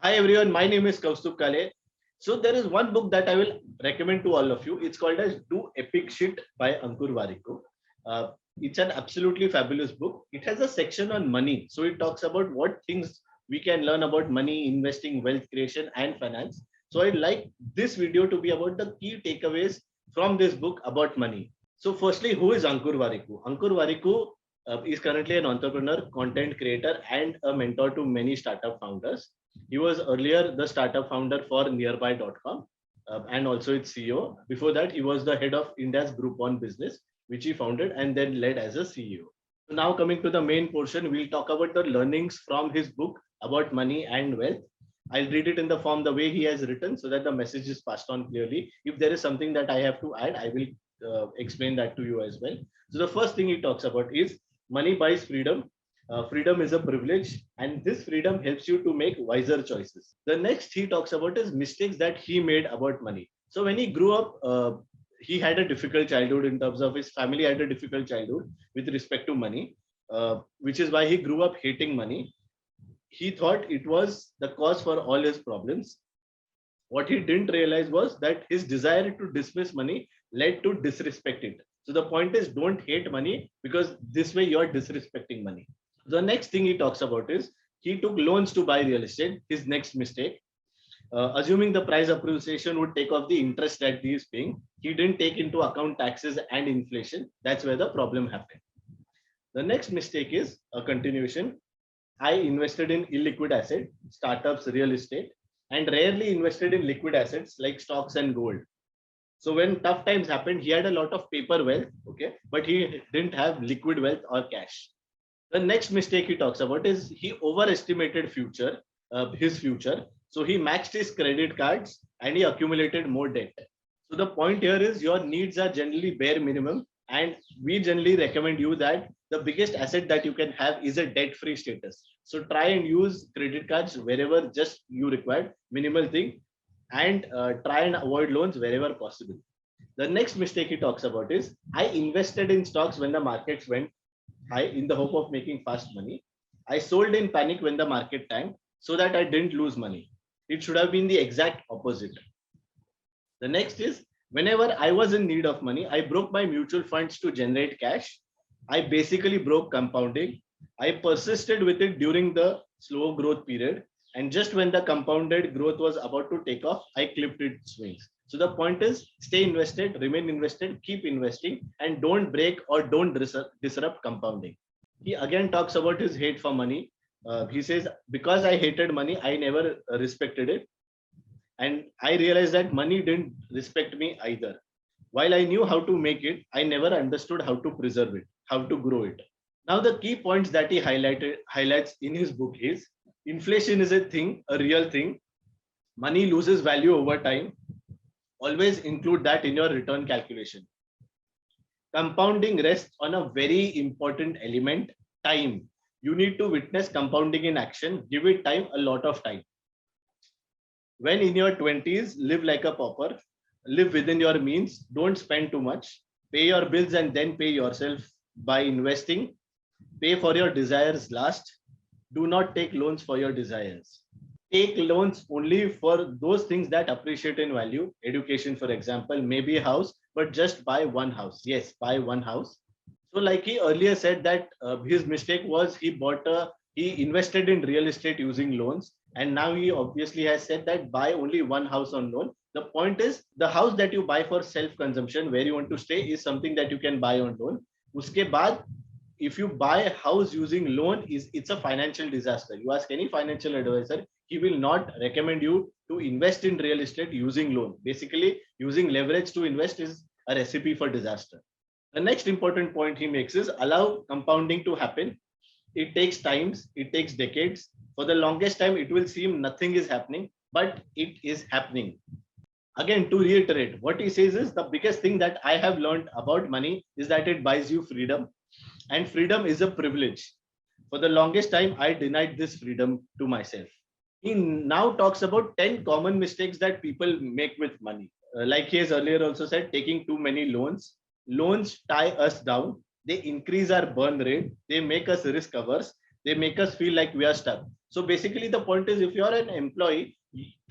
Hi everyone, my name is Kaustubh Kale. So there is one book that I will recommend to all of you. It's called as Do Epic Shit by Ankur Warikoo. It's an absolutely fabulous book. It has a section on money. So it talks about what things we can learn about money, investing, wealth creation, and finance. So I'd like this video to be about the key takeaways from this book about money. So firstly, who is Ankur Warikoo? Ankur Warikoo is currently an entrepreneur, content creator, and a mentor to many startup founders. He was earlier the startup founder for Nearby.com and also its CEO. Before that, he was the head of India's Groupon business, which he founded and then led as a CEO. So now coming to the main portion, we'll talk about the learnings from his book about money and wealth. I'll read it in the form the way he has written so that the message is passed on clearly. If there is something that I have to add, I will explain that to you as well. So the first thing he talks about is money buys freedom. Freedom is a privilege, and this freedom helps you to make wiser choices. The next he talks about is mistakes that he made about money. So when he grew up, he had a difficult childhood in terms of his family had a difficult childhood with respect to money, which is why he grew up hating money. He thought it was the cause for all his problems. What he didn't realize was that his desire to dismiss money led to disrespect it. So the point is, don't hate money because this way you're disrespecting money. The next thing he talks about is he took loans to buy real estate. His next mistake, assuming the price appreciation would take off the interest that he is paying, he didn't take into account taxes and inflation. That's where the problem happened. The next mistake is a continuation. I invested in illiquid asset, startups, real estate, and rarely invested in liquid assets like stocks and gold. So when tough times happened, he had a lot of paper wealth, okay, but he didn't have liquid wealth or cash. The next mistake he talks about is he overestimated his future. So he maxed his credit cards and he accumulated more debt. So the point here is your needs are generally bare minimum, and we generally recommend you that the biggest asset that you can have is a debt-free status. So try and use credit cards wherever just you require, minimal thing, and try and avoid loans wherever possible. The next mistake he talks about is I invested in stocks when the markets went high in the hope of making fast money. I sold in panic when the market tanked so that I didn't lose money. It should have been the exact opposite. The next is whenever I was in need of money, I broke my mutual funds to generate cash. I basically broke compounding. I persisted with it during the slow growth period. And just when the compounded growth was about to take off, I clipped its wings. So the point is stay invested, remain invested, keep investing, and don't break or don't disrupt compounding. He again talks about his hate for money. He says, because I hated money, I never respected it. And I realized that money didn't respect me either. While I knew how to make it, I never understood how to preserve it, how to grow it. Now, the key points that he highlights in his book is inflation is a thing, a real thing. Money loses value over time. Always include that in your return calculation. Compounding rests on a very important element, time. You need to witness compounding in action. Give it time, a lot of time. When in your 20s, live like a pauper, live within your means, don't spend too much, pay your bills and then pay yourself by investing, pay for your desires last, do not take loans for your desires. Take loans only for those things that appreciate in value. Education, for example, maybe a house, but just buy one house. Yes, buy one house. So, like he earlier said, that his mistake was he invested in real estate using loans, and now he obviously has said that buy only one house on loan. The point is, the house that you buy for self consumption, where you want to stay, is something that you can buy on loan. Uske baad, if you buy a house using loan, it's a financial disaster. You ask any financial advisor, he will not recommend you to invest in real estate using loan. Basically, using leverage to invest is a recipe for disaster. The next important point he makes is allow compounding to happen. It takes times, it takes decades. For the longest time, it will seem nothing is happening, but it is happening. Again, to reiterate, what he says is the biggest thing that I have learned about money is that it buys you freedom, and freedom is a privilege. For the longest time, I denied this freedom to myself. He now talks about 10 common mistakes that people make with money. Like he has earlier also said, taking too many loans. Loans tie us down. They increase our burn rate. They make us risk averse. They make us feel like we are stuck. So basically the point is, if you are an employee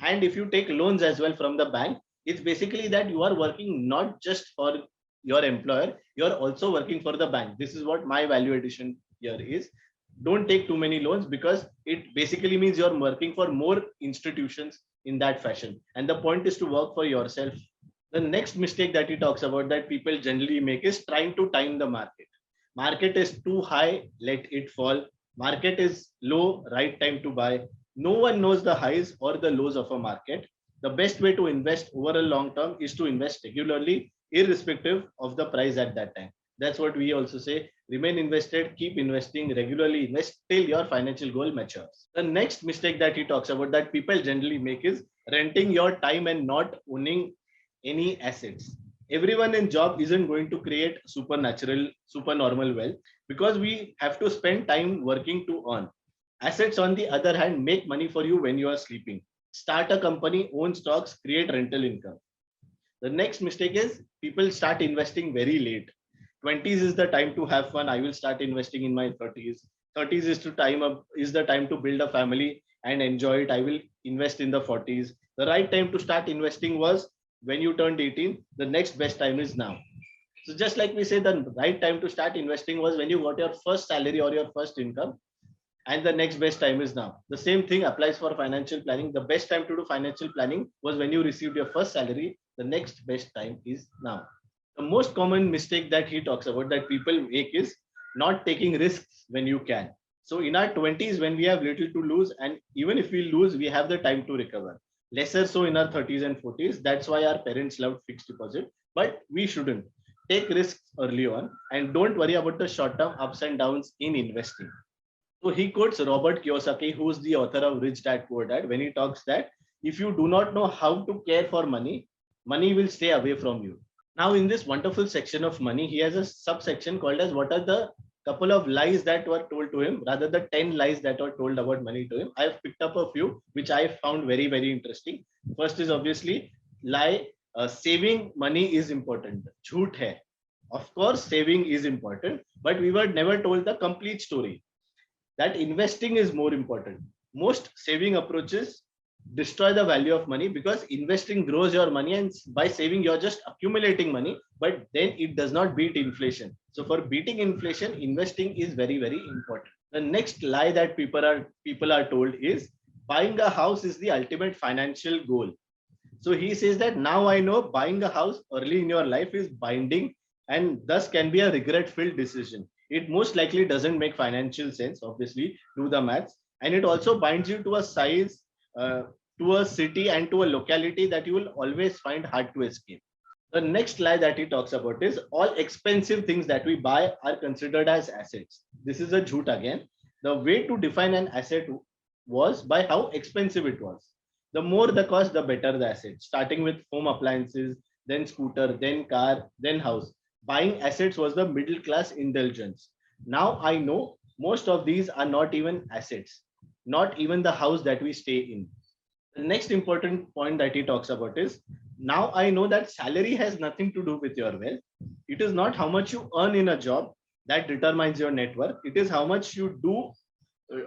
and if you take loans as well from the bank, it's basically that you are working not just for your employer, you are also working for the bank. This is what my value addition here is. Don't take too many loans, because it basically means you're working for more institutions in that fashion. And the point is to work for yourself. The next mistake that he talks about that people generally make is trying to time the market. Market is too high, let it fall. Market is low, right time to buy. No one knows the highs or the lows of a market. The best way to invest over a long term is to invest regularly, irrespective of the price at that time. That's what we also say. Remain invested, keep investing, regularly invest till your financial goal matures. The next mistake that he talks about that people generally make is renting your time and not owning any assets. Everyone in job isn't going to create supernatural, supernormal wealth, because we have to spend time working to earn. Assets, on the other hand, make money for you when you are sleeping. Start a company, own stocks, create rental income. The next mistake is people start investing very late. 20s is the time to have fun. I will start investing in my 30s. 30s is the time to build a family and enjoy it. I will invest in the 40s. The right time to start investing was when you turned 18. The next best time is now. So just like we say, the right time to start investing was when you got your first salary or your first income, and the next best time is now. The same thing applies for financial planning. The best time to do financial planning was when you received your first salary. The next best time is now. The most common mistake that he talks about that people make is not taking risks when you can. So in our 20s, when we have little to lose, and even if we lose, we have the time to recover. Lesser so in our 30s and 40s. That's why our parents loved fixed deposit, but we shouldn't. Take risks early on and don't worry about the short-term ups and downs in investing. So he quotes Robert Kiyosaki, who is the author of Rich Dad Poor Dad, when he talks that if you do not know how to care for money, money will stay away from you. Now, in this wonderful section of money, he has a subsection called as what are the couple of lies that were told to him, rather the 10 lies that were told about money to him. I've picked up a few, which I found very, very interesting. First is obviously lie, saving money is important. Jhoot hai. Of course, saving is important, but we were never told the complete story that investing is more important. Most saving approaches destroy the value of money because investing grows your money, and by saving you're just accumulating money, but then it does not beat inflation. So for beating inflation, investing is very, very important. The next lie that people are told is buying a house is the ultimate financial goal. So he says that now I know buying a house early in your life is binding and thus can be a regret filled decision. It most likely doesn't make financial sense, obviously, do the maths. And it also binds you to a size, to a city, and to a locality that you will always find hard to escape. The next lie that he talks about is all expensive things that we buy are considered as assets. This is a jhoot again. The way to define an asset was by how expensive it was. The more the cost, the better the asset. Starting with home appliances, then scooter, then car, then house. Buying assets was the middle class indulgence. Now I know most of these are not even assets, not even the house that we stay in. The next important point that he talks about is now I know that salary has nothing to do with your wealth. It is not how much you earn in a job that determines your net worth. It is how much you do,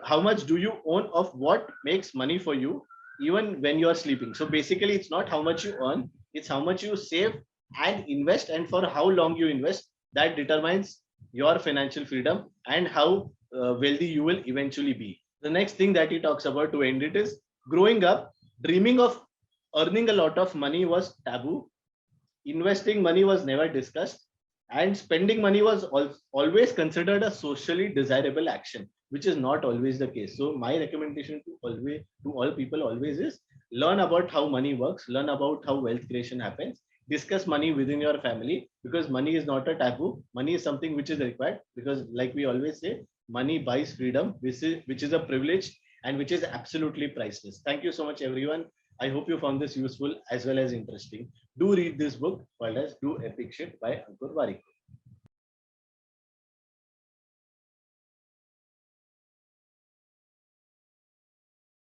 how much do you own of what makes money for you even when you are sleeping. So basically, it's not how much you earn, it's how much you save and invest, and for how long you invest that determines your financial freedom and how wealthy you will eventually be. The next thing that he talks about to end it is growing up, dreaming of earning a lot of money was taboo, investing money was never discussed, and spending money was always considered a socially desirable action, which is not always the case. So my recommendation to all people always is learn about how money works, learn about how wealth creation happens, discuss money within your family, because money is not a taboo. Money is something which is required, because like we always say, money buys freedom, which is a privilege and which is absolutely priceless. Thank you so much, everyone. I hope you found this useful as well as interesting. Do read this book called as Do Epic Shit by Ankur Warikoo.